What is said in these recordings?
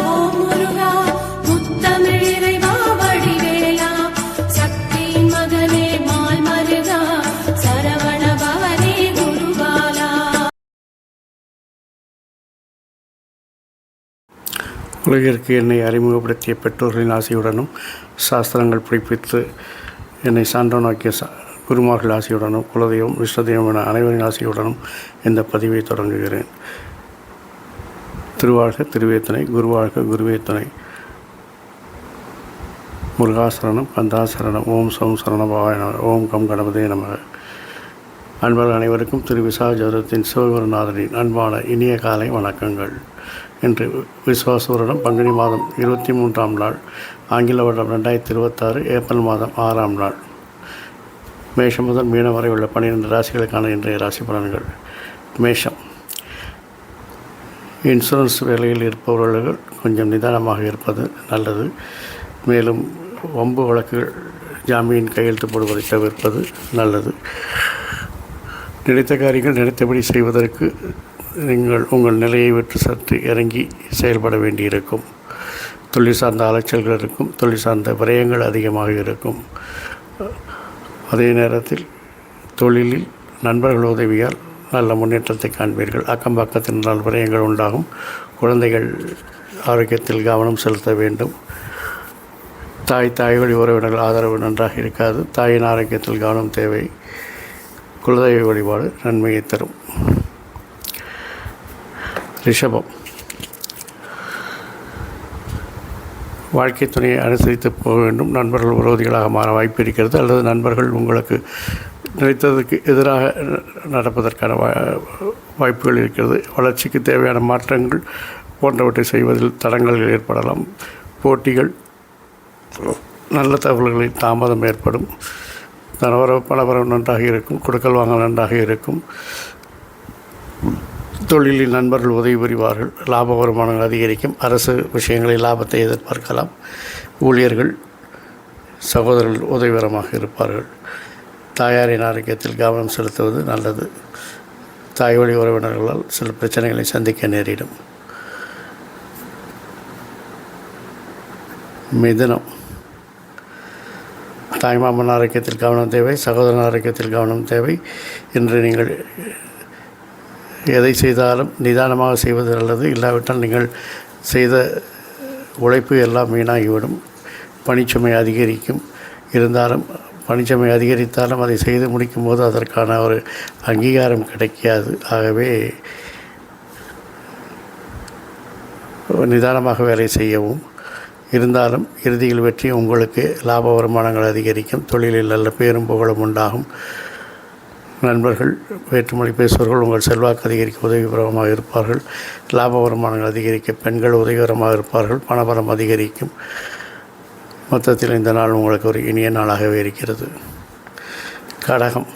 ஓம் முருகா முத்தமிழ் இறைவா வடிவேலா சக்தியின் மகனே மால் மருகா சரவண பவனே குருபாலா. உலகிற்கு என்னை அறிமுகப்படுத்திய பெற்றோர்களின் ஆசையுடனும் சாஸ்திரங்கள் பிடிப்பித்து என்னை சான்றோனாக்கிய குருமார்கள் ஆசையுடனும் குலதெய்வம் விஷ்ணுதெய்வம் என அனைவரின் ஆசையுடனும் இந்த பதிவை தொடங்குகிறேன். திருவாழ்க திருவே துணை, குருவாழ்க குருவே துணை. முருகாசரணம், கந்தாசரணம், ஓம் சோம் சரணபாய நம, ஓம் கம் கணபதே நமக. அன்பர்கள் அனைவருக்கும் திரு விசாஜோதத்தின் சிவகுருநாதரின் அன்பான இனிய காலை வணக்கங்கள். இன்று விஸ்வாச வருடம் பங்குனி மாதம் 23ஆம் நாள், ஆங்கில வருடம் 2026 ஏப்ரல் மாதம் 6ஆம் நாள். மேஷம் முதல் மீனம் வரை உள்ள 12 ராசிகளுக்கான இன்றைய ராசி பலன்கள். மேஷம், இன்சூரன்ஸ் வேலையில் இருப்பவர்கள் கொஞ்சம் நிதானமாக இருப்பது நல்லது. மேலும் வம்பு வழக்குகள், ஜாமீன் கையெழுத்து போடுவதை தவிர்ப்பது நல்லது. நினைத்த காரியங்கள் நினைத்தபடி செய்வதற்கு நீங்கள் உங்கள் நிலையை விட்டு சற்று இறங்கி செயல்பட வேண்டியிருக்கும். தொழில் சார்ந்த அலைச்சல்கள் இருக்கும். தொழில் சார்ந்த விரயங்கள் அதிகமாக இருக்கும். அதே நேரத்தில் தொழிலில் நண்பர்கள் உதவியால் நல்ல முன்னேற்றத்தை காண்பீர்கள். அக்கம் பக்கத்தினால் விரயங்கள் உண்டாகும். குழந்தைகள் ஆரோக்கியத்தில் கவனம் செலுத்த வேண்டும். தாய் வழி உறவினர்கள் ஆதரவு நன்றாக இருக்காது. தாயின் ஆரோக்கியத்தில் கவனம் தேவை. குலதெய்வ வழிபாடு நன்மையை தரும். ரிஷபம், வாழ்க்கை துணையை அனுசரித்து போக வேண்டும். நண்பர்கள் விரோதிகளாக மாற வாய்ப்பு இருக்கிறது. அல்லது நண்பர்கள் உங்களுக்கு நினைத்ததற்கு எதிராக நடப்பதற்கான வாய்ப்புகள் இருக்கிறது. வளர்ச்சிக்கு தேவையான மாற்றங்கள் போன்றவற்றை செய்வதில் தடங்கள் ஏற்படலாம். போட்டிகள், நல்ல தகவல்களில் தாமதம் ஏற்படும். தனவரவு பணவரவு நன்றாக இருக்கும். கொடுக்கல் வாங்கல் நன்றாக இருக்கும். தொழிலில் நண்பர்கள் உதவி புரிவார்கள். லாப வருமானங்கள் அதிகரிக்கும். அரசு விஷயங்களில் லாபத்தை எதிர்பார்க்கலாம். ஊழியர்கள், சகோதரர்கள் உதவிகரமாக இருப்பார்கள். தாயாரின் ஆரோக்கியத்தில் கவனம் செலுத்துவது நல்லது. தாய் வழி உறவினர்களால் சில பிரச்சனைகளை சந்திக்க நேரிடும். மிதுனம், தாய்மாமன் ஆரோக்கியத்தில் கவனம் தேவை. சகோதரன் ஆரோக்கியத்தில் கவனம் தேவை. இன்று நீங்கள் எதை செய்தாலும் நிதானமாக செய்வது நல்லது. இல்லாவிட்டால் நீங்கள் செய்த உழைப்பு எல்லாம் வீணாகிவிடும். பணிச்சுமை அதிகரிக்கும். இருந்தாலும் பணிச்சுமை அதிகரித்தாலும் அதை செய்து முடிக்கும் போது அதற்கான ஒரு அங்கீகாரம் கிடைக்காது. ஆகவே நிதானமாக வேலை செய்யவும். இருந்தாலும் இறுதியில் வெற்றி உங்களுக்கு. லாப வருமானங்கள் அதிகரிக்கும். தொழிலில் நல்ல பேரும் புகழும் உண்டாகும். நண்பர்கள், வேற்றுமொழி பேசுபவர்கள் உங்கள் செல்வாக்கு அதிகரிக்க உதவிகரமாக இருப்பார்கள். லாப வருமானங்கள் அதிகரிக்க பெண்கள் உதவிகரமாக இருப்பார்கள். பணபலம் அதிகரிக்கும். மொத்தத்தில் இந்த நாள் உங்களுக்கு ஒரு இனிய நாளாகவே இருக்கிறது. கடகம்,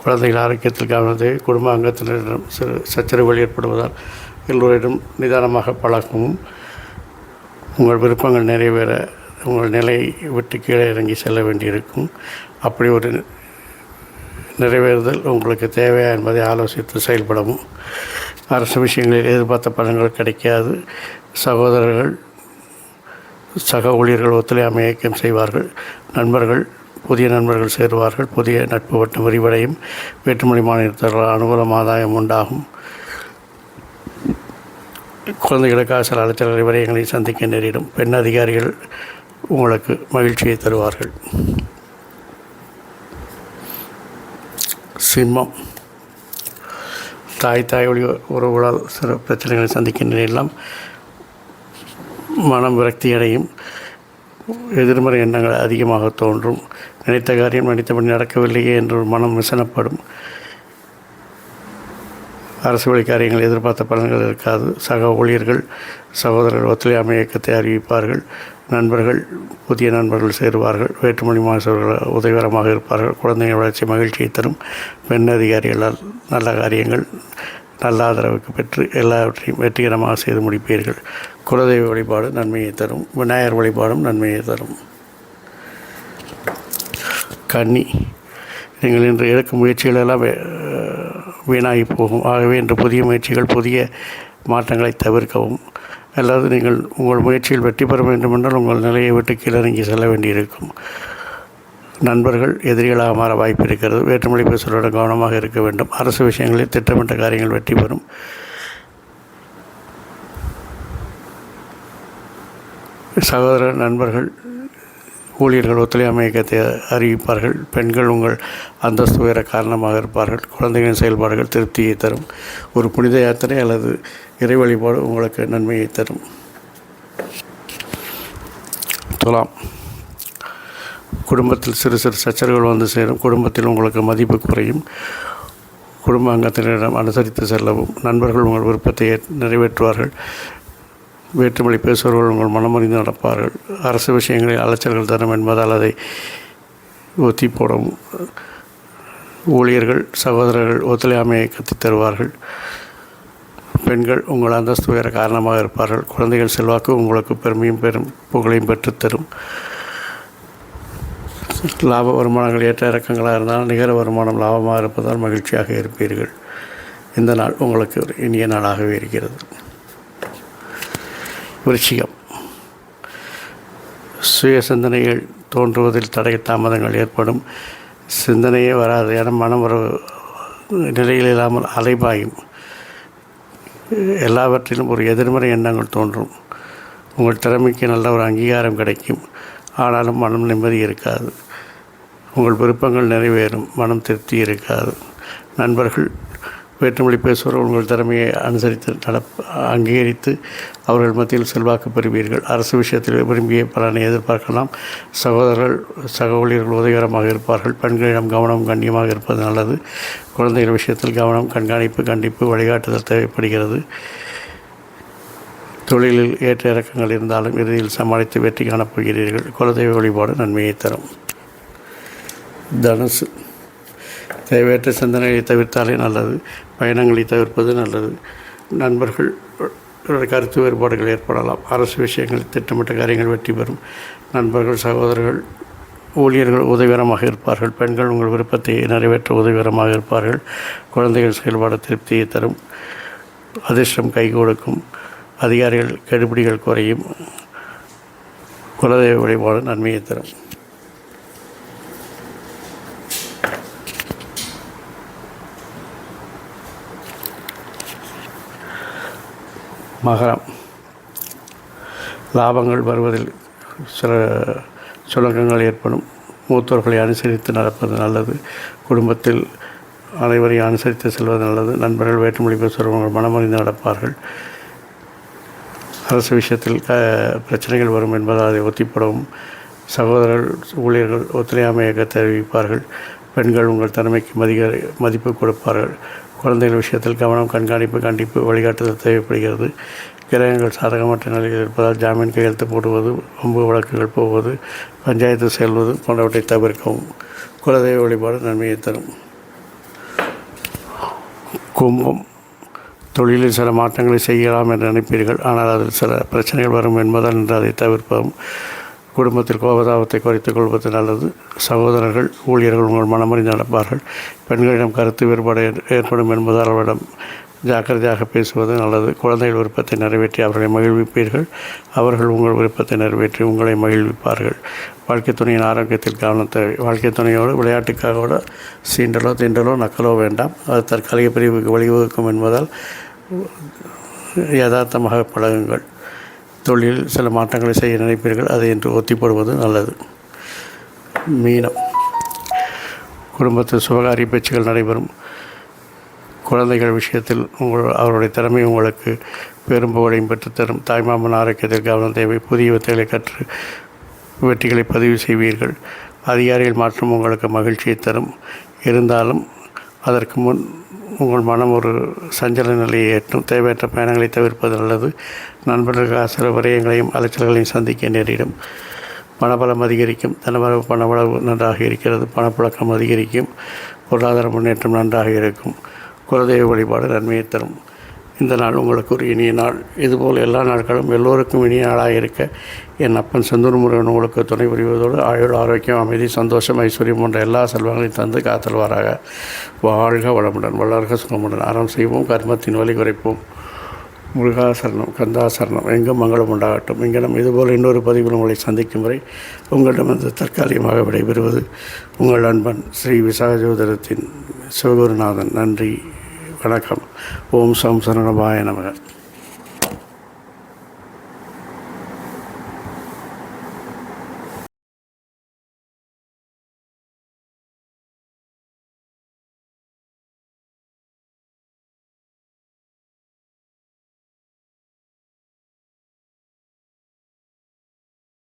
குழந்தைகள் ஆரோக்கியத்தில் கவனத்தை. குடும்ப அங்கத்தினரிடம் சிறு சச்சரவுகள் ஏற்படுவதால் எல்லோரிடம் நிதானமாக பழக்கவும். உங்கள் விருப்பங்கள் நிறைவேற உங்கள் நிலையை விட்டு கீழே இறங்கி செல்ல வேண்டியிருக்கும். அப்படி ஒரு நிறைவேறுதல் உங்களுக்கு தேவையா என்பதை ஆலோசித்து செயல்படவும். அரசு விஷயங்களில் எதிர்பார்த்த பலன்கள் கிடைக்காது. சகோதரர்கள், சக ஊழியர்கள் ஒத்துழையாமை இயக்கம் செய்வார்கள். நண்பர்கள், புதிய நண்பர்கள் சேருவார்கள். புதிய நட்பு வட்டம் விரிவடையும். வேற்றுமொழி மாநிலத்தவர்கள் அனுகூலம் ஆதாயம் உண்டாகும். குழந்தைகளுக்காக சில அலைச்சல்களை விரயங்களை சந்திக்க நேரிடும். பெண் அதிகாரிகள் உங்களுக்கு மகிழ்ச்சியை தருவார்கள். சிம்மம், தாய் வழி உறவுகளால் சில பிரச்சனைகளை சந்திக்க நேரிடலாம். மனம் விரக்தி அடையும். எதிர்மறை எண்ணங்கள் அதிகமாக தோன்றும். நினைத்த காரியம் நினைத்தபடி நடக்கவில்லையே என்று மனம் விசனப்படும். அரசு வழி காரியங்கள் எதிர்பார்த்த பலன்கள் இருக்காது. சக ஊழியர்கள், சகோதரர்கள் ஒத்துழையாமை இயக்கத்தை அறிவிப்பார்கள். நண்பர்கள், புதிய நண்பர்கள் சேருவார்கள். வேற்றுமொழி மாணவர்கள் உதவிகரமாக இருப்பார்கள். குழந்தைகள் வளர்ச்சி மகிழ்ச்சியை தரும். பெண் அதிகாரிகளால் நல்ல காரியங்கள் நல்ல ஆதரவுக்கு பெற்று எல்லாவற்றையும் வெற்றிகரமாக செய்து முடிப்பீர்கள். குலதெய்வ வழிபாடு நன்மையை தரும். விநாயகர் வழிபாடும் நன்மையை தரும். கன்னி, நீங்கள் இன்று எடுக்கும் முயற்சிகளெல்லாம் வீணாகி போகும். ஆகவே இன்று புதிய முயற்சிகள், புதிய மாற்றங்களை தவிர்க்கவும். அல்லது நீங்கள் உங்கள் முயற்சியில் வெற்றி பெற வேண்டுமென்றால் உங்கள் நிலையை விட்டு கீழிறங்கி செல்ல வேண்டியிருக்கும். நண்பர்கள் எதிரிகளாக மாற வாய்ப்பு இருக்கிறது. வேற்றுமொழி பேசுவதுடன் கவனமாக இருக்க வேண்டும். அரசு விஷயங்களில் திட்டமிட்ட காரியங்கள் வெற்றி பெறும். சகோதர நண்பர்கள் ஊழியர்கள் ஒத்துழையாமை இயக்கத்தை அறிவிப்பார்கள். பெண்கள் உங்கள் அந்தஸ்து உயர காரணமாக இருப்பார்கள். குழந்தைகளின் செயல்பாடுகள் திருப்தியை தரும். ஒரு புனித யாத்திரை அல்லது இறை வழிபாடு உங்களுக்கு நன்மையை தரும். துலாம், குடும்பத்தில் சிறு சிறு சச்சரவுகள் வந்து சேரும். குடும்பத்தில் உங்களுக்கு மதிப்பு குறையும். குடும்ப அங்கத்தினரிடம் அனுசரித்து செல்லவும். நண்பர்கள் உங்கள் விருப்பத்தை நிறைவேற்றுவார்கள். வேற்றுமொழி பேசுபவர்கள் உங்கள் மனமறிந்து நடப்பார்கள். அரசு விஷயங்களில் அலைச்சல்கள் தரும் என்பதால் அதை ஒத்தி போடவும். ஊழியர்கள் சகோதரர்கள் ஒத்துழையாமையை கற்றுத் தருவார்கள். பெண்கள் உங்கள் அந்தஸ்து உயர காரணமாக இருப்பார்கள். குழந்தைகள் செல்வாக்கு உங்களுக்கு பெருமையும் புகழையும் பெற்றுத்தரும். லாப வருமானங்கள் ஏற்ற இறக்கங்களாக இருந்தால் நிகர வருமானம் லாபமாக இருப்பதால் மகிழ்ச்சியாக இருப்பீர்கள். இந்த நாள் உங்களுக்கு ஒரு இனிய நாளாகவே இருக்கிறது. விருச்சிகம், சுய சிந்தனைகள் தோன்றுவதில் தடை தாமதங்கள் ஏற்படும். சிந்தனையே வராது என மனம் ஒரு நிலையில் இல்லாமல் அலைபாயும். எல்லாவற்றிலும் ஒரு எதிர்மறை எண்ணங்கள் தோன்றும். உங்கள் திறமைக்கு நல்ல ஒரு அங்கீகாரம் கிடைக்கும். ஆனாலும் மனம் நிம்மதி இருக்காது. உங்கள் விருப்பங்கள் நிறைவேறும். மனம் திருப்தி இருக்காது. நண்பர்கள் வேற்றுமொழி பேசுபவர்கள் உங்கள் திறமையை அனுசரித்து அங்கீகரித்து அவர்கள் மத்தியில் செல்வாக்கு பெறுவீர்கள். அரசு விஷயத்தில் விரும்பிய பலனை எதிர்பார்க்கலாம். சகோதரர்கள் சக ஊழியர்கள் உதவிகரமாக இருப்பார்கள். பெண்களிடம் கவனம் கண்ணியமாக இருப்பது நல்லது. குழந்தைகள் விஷயத்தில் கவனம், கண்காணிப்பு, கண்டிப்பு, வழிகாட்டுதல் தேவைப்படுகிறது. தொழிலில் ஏற்ற இறக்கங்கள் இருந்தாலும் இறுதியில் சமாளித்து வெற்றி காணப்போகிறீர்கள். குலதெய்வ வழிபாடு நன்மையை தரும். தனுசு, தேவையற்ற சிந்தனைகளை தவிர்த்தாலே நல்லது. பயணங்களை தவிர்ப்பது நல்லது. நண்பர்கள் கருத்து வேறுபாடுகள் ஏற்படலாம். அரசு விஷயங்களில் திட்டமிட்ட காரியங்கள் வெற்றி பெறும். நண்பர்கள் சகோதரர்கள் ஊழியர்கள் உதவிகரமாக இருப்பார்கள். பெண்கள் உங்கள் விருப்பத்தை நிறைவேற்ற உதவிகரமாக இருப்பார்கள். குழந்தைகள் செயல்பாடு திருப்தியை தரும். அதிர்ஷ்டம் கை கொடுக்கும். அதிகாரிகள் கெடுபிடிகள் குறையும். குலதெய்வ வழிபாடு நன்மையை தரும். மகரம், லாபங்கள் வருவதில் சில சுணக்கங்கள் ஏற்படும். மூத்தோர்களை அனுசரித்து நடப்பது நல்லது. குடும்பத்தில் அனைவரையும் அனுசரித்து செல்வது நல்லது. நண்பர்கள் வேற்றுமொழி பேசுபவர்கள் மனமறிந்து நடப்பார்கள். அரசு விஷயத்தில் பிரச்சனைகள் வரும் என்பதால் அதை ஒத்திப்படவும். சகோதரர்கள் ஊழியர்கள் ஒத்துழையாமை இயக்கத்தை அறிவிப்பார்கள். பெண்கள் உங்கள் திறமைக்கு மதிப்பு கொடுப்பார்கள். குழந்தைகள் விஷயத்தில் கவனம், கண்காணிப்பு, கண்டிப்பு, வழிகாட்டுதல் தேவைப்படுகிறது. கிரகங்கள் சாதகமற்ற நிலையில் இருப்பதால் ஜாமீன் கையெழுத்து போடுவது, வம்பு வழக்குகள் போவது, பஞ்சாயத்து செல்வது போன்றவற்றை தவிர்க்கவும். குலதெய்வ வழிபாடு நன்மையை தரும். கும்பம், தொழிலில் சில மாற்றங்களை செய்யலாம் என்று நினைப்பீர்கள். ஆனால் அதில் சில பிரச்சனைகள் வரும் என்பதால் என்று அதை தவிர்ப்பதும். குடும்பத்தில் கோபதாபத்தை குறைத்துக் கொள்வது நல்லது. சகோதரர்கள் ஊழியர்கள் உங்கள் மனமறிந்து நடப்பார்கள். பெண்களிடம் கருத்து வேறுபாடு ஏற்படும் என்பதால் அவரிடம் ஜாக்கிரதையாக பேசுவது நல்லது. குழந்தைகள் விருப்பத்தை நிறைவேற்றி அவர்களை மகிழ்விப்பீர்கள். அவர்கள் உங்கள் விருப்பத்தை நிறைவேற்றி உங்களை மகிழ்விப்பார்கள். வாழ்க்கை துணையின் ஆரோக்கியத்தில் கவனம் தேவை. வாழ்க்கை துணையோடு விளையாட்டுக்காக சீண்டலோ திண்டலோ நக்கலோ வேண்டாம். அது தற்காலிக பிரிவுக்கு வழிவகுக்கும் என்பதால் யதார்த்தமாக பழகுங்கள். தொழிலில் சில மாற்றங்களை செய்ய நினைப்பீர்கள். அதை என்று ஒத்திப்படுவது நல்லது. மீனம், குடும்பத்தில் சுபகாரிய பேச்சுகள் நடைபெறும். குழந்தைகள் விஷயத்தில் அவருடைய திறமை உங்களுக்கு பெரும் புகழையும் பெற்றுத்தரும். தாய்மாமன் ஆரோக்கியத்தில் கவனம் தேவை. புதிய வித்தைகளை கற்று வெற்றிகளை பதிவு செய்வீர்கள். அதிகாரிகள் மாற்றம் உங்களுக்கு மகிழ்ச்சியை தரும். இருந்தாலும் அதற்கு முன் உங்கள் மனம் ஒரு சஞ்சல நிலையை ஏற்றும். தேவையற்ற பயணங்களை தவிர்ப்பது நல்லது. நண்பர்களுக்காக சில விரயங்களையும் அலைச்சல்களையும் சந்திக்க நேரிடும். பணபலம் அதிகரிக்கும். தனவரவு பணவளவு நன்றாக இருக்கிறது. பணப்புழக்கம் அதிகரிக்கும். பொருளாதார முன்னேற்றம் நன்றாக இருக்கும். குலதெய்வ வழிபாடு நன்மையை தரும். இந்த நாள் உங்களுக்கு ஒரு இனிய நாள். இதுபோல் எல்லா நாட்களும் எல்லோருக்கும் இனிய நாளாக இருக்க என் அப்பன் செந்தூர் முருகன் உங்களுக்கு துணை புரிவதோடு ஆயுள், ஆரோக்கியம், அமைதி, சந்தோஷம், ஐஸ்வர்யம் போன்ற எல்லா செல்வங்களையும் தந்து காத்தல்வாராக. வாழ்க வளமுடன், வளர்க சுகமுடன். அறம் செய்வோம், கர்மத்தின் வலி குறைப்போம். முருகாசரணம், கந்தாசரணம், எங்கும் மங்களம் உண்டாகட்டும். இங்கனம் இதுபோல் இன்னொரு பதிவில் உங்களை சந்திக்கும் வரை உங்களிடமிருந்து தற்காலிகமாக விடைபெறுவது உங்கள் அன்பன் ஸ்ரீ விசாகஜோதிடத்தின் சிவகுருநாதன். நன்றி, வணக்கம். ஓம் சம் சரணபாய நமக.